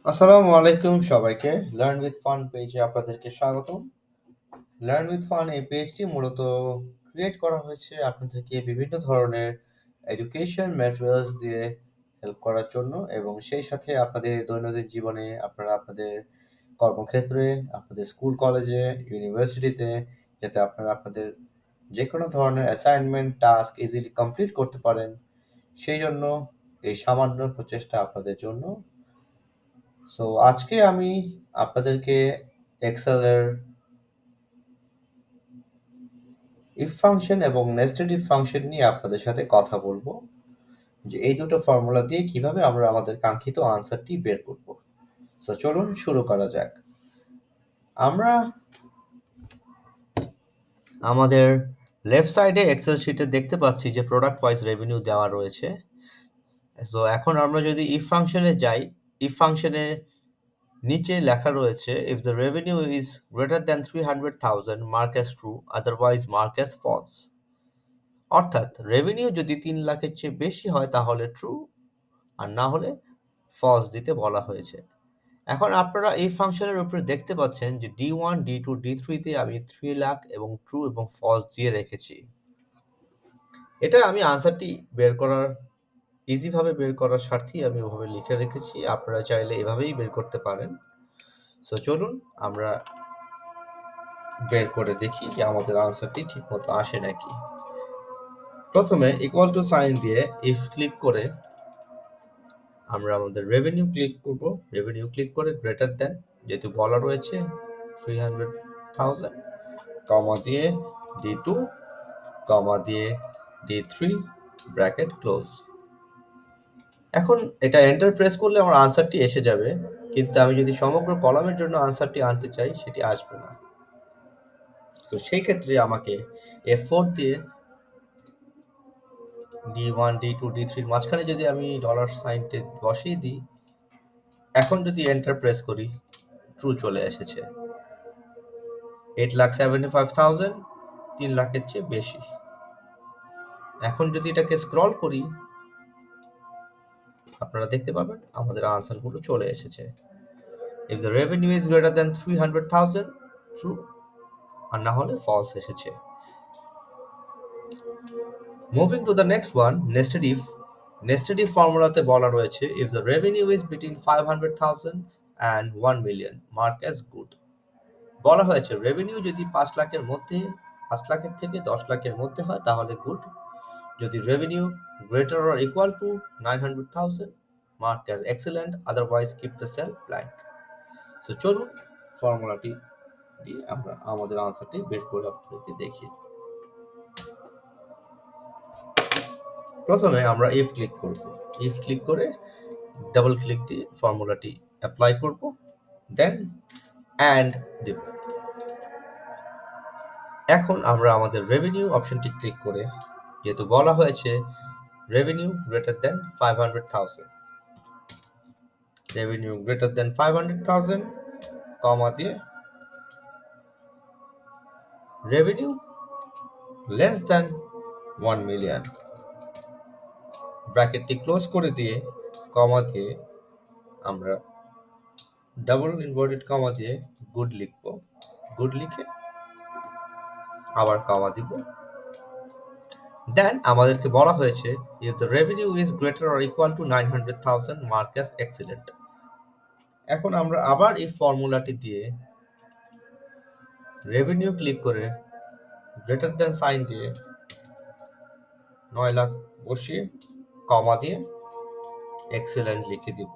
আসসালামু আলাইকুম সবাইকে। লার্ন উইথ ফান পেজে আপনাদেরকে স্বাগতম। লার্ন উইথ ফান এই পেজটি মূলত ক্রিয়েট করা হয়েছে আপনাদেরকে বিভিন্ন ধরনের এডুকেশন ম্যাটেরিয়ালস দিয়ে হেল্প করার জন্য এবং সেই সাথে আপনাদের দৈনন্দিন জীবনে আপনারা আপনাদের কর্মক্ষেত্রে, আপনাদের স্কুল কলেজে, ইউনিভার্সিটিতে যাতে আপনারা আপনাদের যে কোনো ধরনের অ্যাসাইনমেন্ট, টাস্ক ইজিলি কমপ্লিট করতে পারেন, সেই জন্য এই সামান্য প্রচেষ্টা আপনাদের জন্য। সো আজকে আমি আপনাদেরকে এক্সেলের ইফ ফাংশন এবং নেস্টেড ইফ ফাংশন নিয়ে আপনাদের সাথে কথা বলবো যে এই দুটো ফর্মুলা দিয়ে কিভাবে আমরা আমাদের কাঙ্ক্ষিত আনসারটি বের করব। সো চলুন শুরু করা যাক। আমরা আমাদের লেফট সাইডে এক্সেল শিটে দেখতে পাচ্ছি যে প্রোডাক্ট ওয়াইজ রেভিনিউ দেওয়া রয়েছে। সো এখন আমরা যদি ইফ ফাংশনে যাই, ইফ ফাংশনে নিচে লেখা রয়েছে if the revenue is greater than 300,000 mark as true otherwise mark as false। অর্থাৎ রেভিনিউ যদি 3 লাখের চেয়ে বেশি হয় তাহলে ট্রু, আর না হলে ফলস দিতে বলা হয়েছে। এখন আপনারা এই ফাংশনের উপরে দেখতে পাচ্ছেন যে D1, D2, D3 তে আমি 3 লাখ এবং ট্রু এবং ফলস দিয়ে রেখেছি। এটা আমি আনসারটি বের করার ইজিভাবে বের করার স্বার্থেই আমি ওভাবে লিখে রেখেছি। আপনারা চাইলে এভাবেই বের করতে পারেন। সো চলুন আমরা বের করে দেখি যে আমাদের আনসারটি ঠিকমতো আসে নাকি। প্রথমে ইকুয়াল টু সাইন দিয়ে ইফ ক্লিক করে আমরা আমাদের রেভিনিউ ক্লিক করব। রেভিনিউ ক্লিক করে গ্রেটার দেন, যেহেতু বলা রয়েছে 300,000, কমা দিয়ে D2, কমা দিয়ে D3, ব্র্যাকেট ক্লোজ। এখন এটা এন্টার প্রেস করলে আমার আনসারটি এসে যাবে, কিন্তু আমি যদি সমগ্র কলামের জন্য আনসারটি আনতে চাই সেটি আসবে না। তো সেই ক্ষেত্রে আমাকে F4 দিয়ে D1, D2, D3 মাঝখানে যদি আমি ডলার সাইনটি বসিয়ে দিই, এখন যদি এন্টার প্রেস করি, ট্রু চলে এসেছে। 8,75,000 3 লাখের চেয়ে বেশি। এখন যদি এটাকে স্ক্রল করি, আপনারা দেখতে পাবেন আমাদের আনসারগুলো চলে এসেছে। If the revenue is greater than 300,000 true, আর না হলে ফলস এসেছে। Moving to the next one, nested if. Nested if ফর্মুলাতে বলা রয়েছে if the revenue is between 500,000 and 1 million mark as good। বলা হয়েছে রেভিনিউ যদি 5 লাখের থেকে 10 লাখের মধ্যে হয় তাহলে গুড। যদি revenue greater or equal to 900,000 mark as excellent, otherwise keep the cell blank. So চলুন ফর্মুলাটি দিয়ে আমরা আমাদের আনসারটি বের করে আপনাদেরকে দেখি। প্রথমে আমরা ইফ ক্লিক করব। ইফ ক্লিক করে ডাবল ক্লিক দিয়ে ফর্মুলাটি অ্যাপ্লাই করব, দেন অ্যান্ড দেব। এখন আমরা আমাদের রেভিনিউ অপশনটি ক্লিক করে, যেহেতু বলা হয়েছে revenue greater than 500,000, revenue greater than 500,000, comma দিয়ে রেভিনিউ লেস দেন 1 মিলিয়ন, ব্র্যাকেটটি ক্লোজ করে দিয়ে কমা দিয়ে আমরা ডাবল ইনভার্টেড কমা দিয়ে গুড লিখব। গুড লিখে আবার কমা দিব। দেন আমাদেরকে বলা হয়েছে if the revenue is greater or equal to 900,000 mark as excellent। এখন আমরা আবার এই ফর্মুলাটি দিয়ে রেভিনিউ ক্লিক করে গ্রেটার দেন সাইন দিয়ে 9 লাখ বসিয়ে কমা দিয়ে এক্সেলেন্ট লিখে দিব।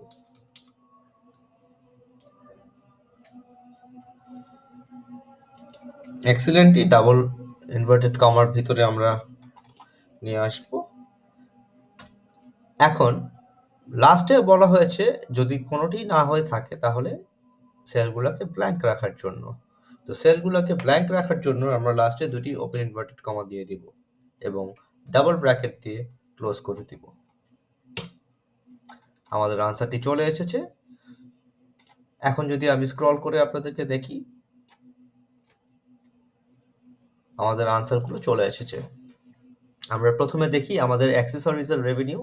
এক্সেলেন্টটি ডাবল ইনভার্টেড কমার ভিতরে আমরা নিয়ে আসব। এখন লাস্টে বলা হয়েছে যদি কোনোটি না হয়ে থাকে তাহলে সেলগুলোকে ব্ল্যাঙ্ক রাখার জন্য। তো সেলগুলোকে ব্ল্যাঙ্ক রাখার জন্য আমরা লাস্টে দুটি ওপেন ইনভার্টেড কমা দিয়ে দিব এবং ডাবল ব্র্যাকেট দিয়ে ক্লোজ করে দিব। আমাদের আনসারটি চলে এসেছে। এখন যদি আমি স্ক্রল করে আপনাদেরকে দেখি, আমাদের আনসারগুলো চলে এসেছে। আমরা প্রথমে দেখি আমাদের অ্যাক্সেসরিজের রেভিনিউ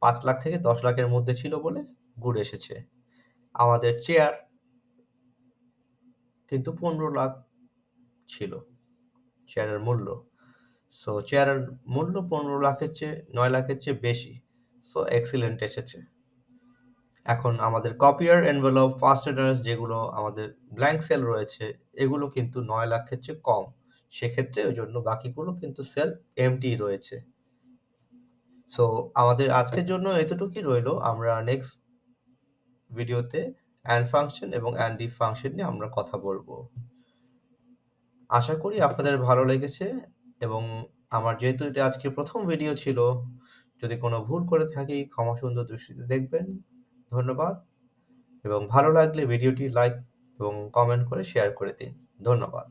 5 লাখ থেকে 10 লাখের মধ্যে ছিল বলে গুড এসেছে। আমাদের চেয়ার কিন্তু 15 লাখ ছিল চেয়ারের মূল্য। সো চেয়ারের মূল্য 15 লাখের চেয়ে 9 লাখের চেয়ে বেশি। সো এক্সিলেন্ট এসেছে। এখন আমাদের কপিয়ার এনভেলপ ফার্স্ট অ্যাড্রেস যেগুলো আমাদের ব্ল্যাঙ্ক সেল রয়েছে এগুলো কিন্তু 9 লাখের চেয়ে কম। সেক্ষেত্রে ওই জন্য বাকিগুলো কিন্তু সেল এমটি রয়েছে। সো আমাদের আজকের জন্য এতটুকুই রইলো। আমরা নেক্সট ভিডিওতে অ্যান্ড ফাংশন এবং অ্যান্ড ইফ ফাংশন নিয়ে আমরা কথা বলবো। আশা করি আপনাদের ভালো লেগেছে এবং আমার যেহেতু এটা আজকে প্রথম ভিডিও ছিল, যদি কোনো ভুল করে থাকি ক্ষমা সুন্দর দৃষ্টিতে দেখবেন। ধন্যবাদ এবং ভালো লাগলে ভিডিওটি লাইক এবং কমেন্ট করে শেয়ার করে দিন। ধন্যবাদ।